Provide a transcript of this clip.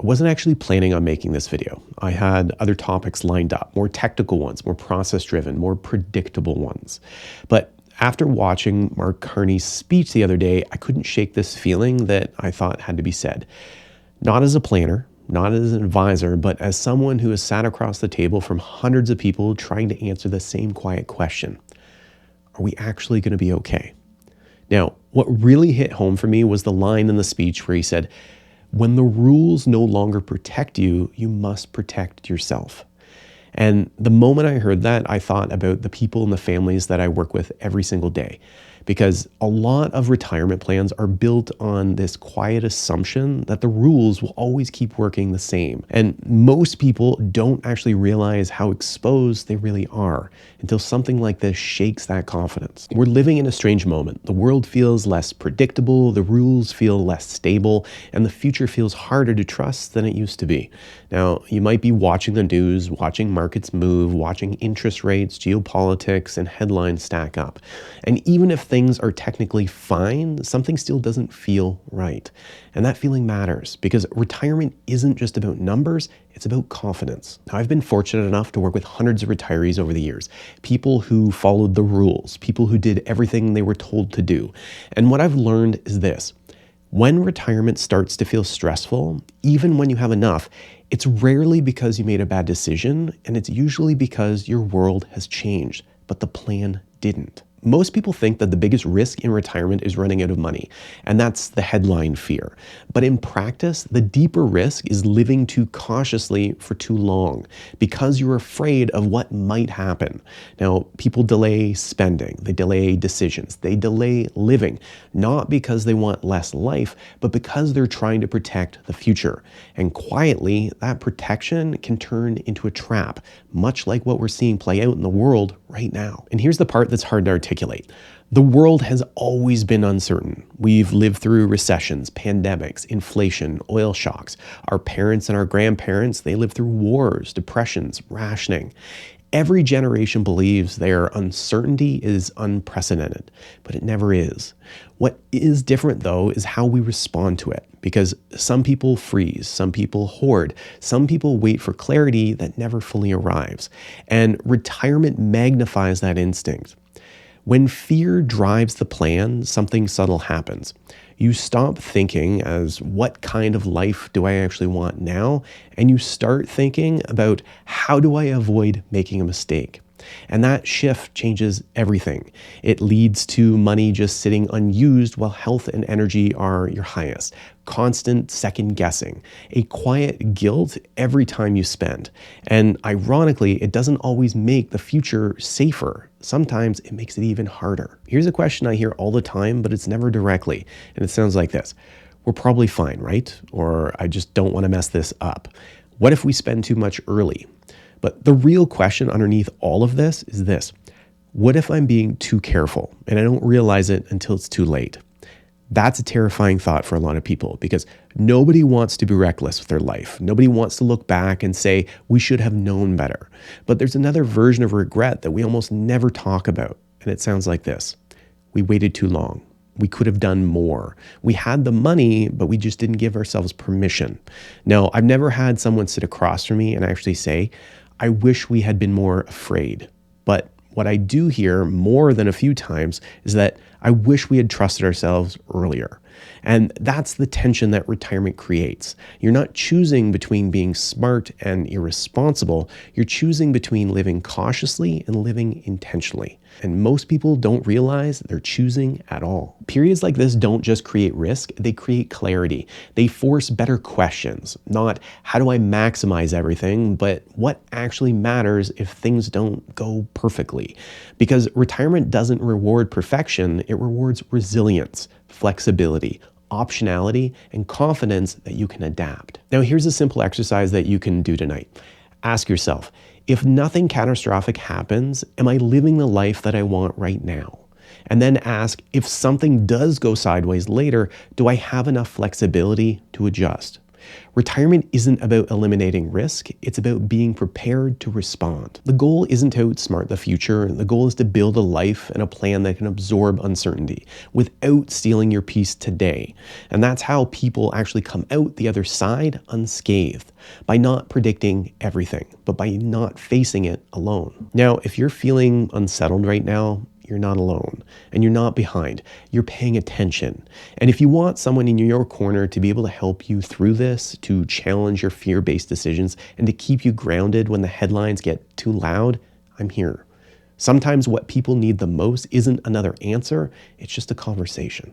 wasn't actually planning on making this video. I had other topics lined up, more technical ones, more process-driven, more predictable ones. But after watching Mark Carney's speech the other day, I couldn't shake this feeling that I thought had to be said. Not as a planner, not as an advisor, but as someone who has sat across the table from hundreds of people trying to answer the same quiet question. Are we actually going to be okay? Now, what really hit home for me was the line in the speech where he said, when the rules no longer protect you, you must protect yourself. And the moment I heard that, I thought about the people and the families that I work with every single day. Because a lot of retirement plans are built on this quiet assumption that the rules will always keep working the same. And most people don't actually realize how exposed they really are until something like this shakes that confidence. We're living in a strange moment. The world feels less predictable, the rules feel less stable, and the future feels harder to trust than it used to be. Now, you might be watching the news, watching markets move, watching interest rates, geopolitics, and headlines stack up. And even if things are technically fine, something still doesn't feel right. And that feeling matters because retirement isn't just about numbers, it's about confidence. Now, I've been fortunate enough to work with hundreds of retirees over the years, people who followed the rules, people who did everything they were told to do. And what I've learned is this: when retirement starts to feel stressful, even when you have enough, it's rarely because you made a bad decision, and it's usually because your world has changed, but the plan didn't. Most people think that the biggest risk in retirement is running out of money, and that's the headline fear. But in practice, the deeper risk is living too cautiously for too long because you're afraid of what might happen. Now, people delay spending, they delay decisions, they delay living, not because they want less life, but because they're trying to protect the future. And quietly, that protection can turn into a trap, much like what we're seeing play out in the world right now. And here's the part that's hard to articulate. The world has always been uncertain. We've lived through recessions, pandemics, inflation, oil shocks. Our parents and our grandparents, they lived through wars, depressions, rationing. Every generation believes their uncertainty is unprecedented, but it never is. What is different, though, is how we respond to it, because some people freeze, some people hoard, some people wait for clarity that never fully arrives, and retirement magnifies that instinct. When fear drives the plan, something subtle happens. You stop thinking as what kind of life do I actually want now? And you start thinking about how do I avoid making a mistake? And that shift changes everything. It leads to money just sitting unused while health and energy are your highest. Constant second guessing, a quiet guilt every time you spend. And ironically, it doesn't always make the future safer. Sometimes it makes it even harder. Here's a question I hear all the time, but it's never directly. And it sounds like this: we're probably fine, right? Or I just don't want to mess this up. What if we spend too much early? But the real question underneath all of this is this: what if I'm being too careful and I don't realize it until it's too late? That's a terrifying thought for a lot of people because nobody wants to be reckless with their life. Nobody wants to look back and say, we should have known better. But there's another version of regret that we almost never talk about. And it sounds like this: we waited too long. We could have done more. We had the money, but we just didn't give ourselves permission. Now, I've never had someone sit across from me and actually say, I wish we had been more afraid. But what I do hear more than a few times is that I wish we had trusted ourselves earlier. And that's the tension that retirement creates. You're not choosing between being smart and irresponsible. You're choosing between living cautiously and living intentionally. And most people don't realize they're choosing at all. Periods like this don't just create risk, they create clarity. They force better questions, not how do I maximize everything, but what actually matters if things don't go perfectly. Because retirement doesn't reward perfection, it rewards resilience, flexibility, optionality, and confidence that you can adapt. Now, here's a simple exercise that you can do tonight. Ask yourself, if nothing catastrophic happens, am I living the life that I want right now? And then ask, if something does go sideways later, do I have enough flexibility to adjust? Retirement isn't about eliminating risk, it's about being prepared to respond. The goal isn't to outsmart the future, the goal is to build a life and a plan that can absorb uncertainty without stealing your peace today. And that's how people actually come out the other side unscathed, by not predicting everything, but by not facing it alone. Now, if you're feeling unsettled right now, you're not alone and you're not behind. You're paying attention. And if you want someone in your corner to be able to help you through this, to challenge your fear-based decisions, and to keep you grounded when the headlines get too loud, I'm here. Sometimes what people need the most isn't another answer, it's just a conversation.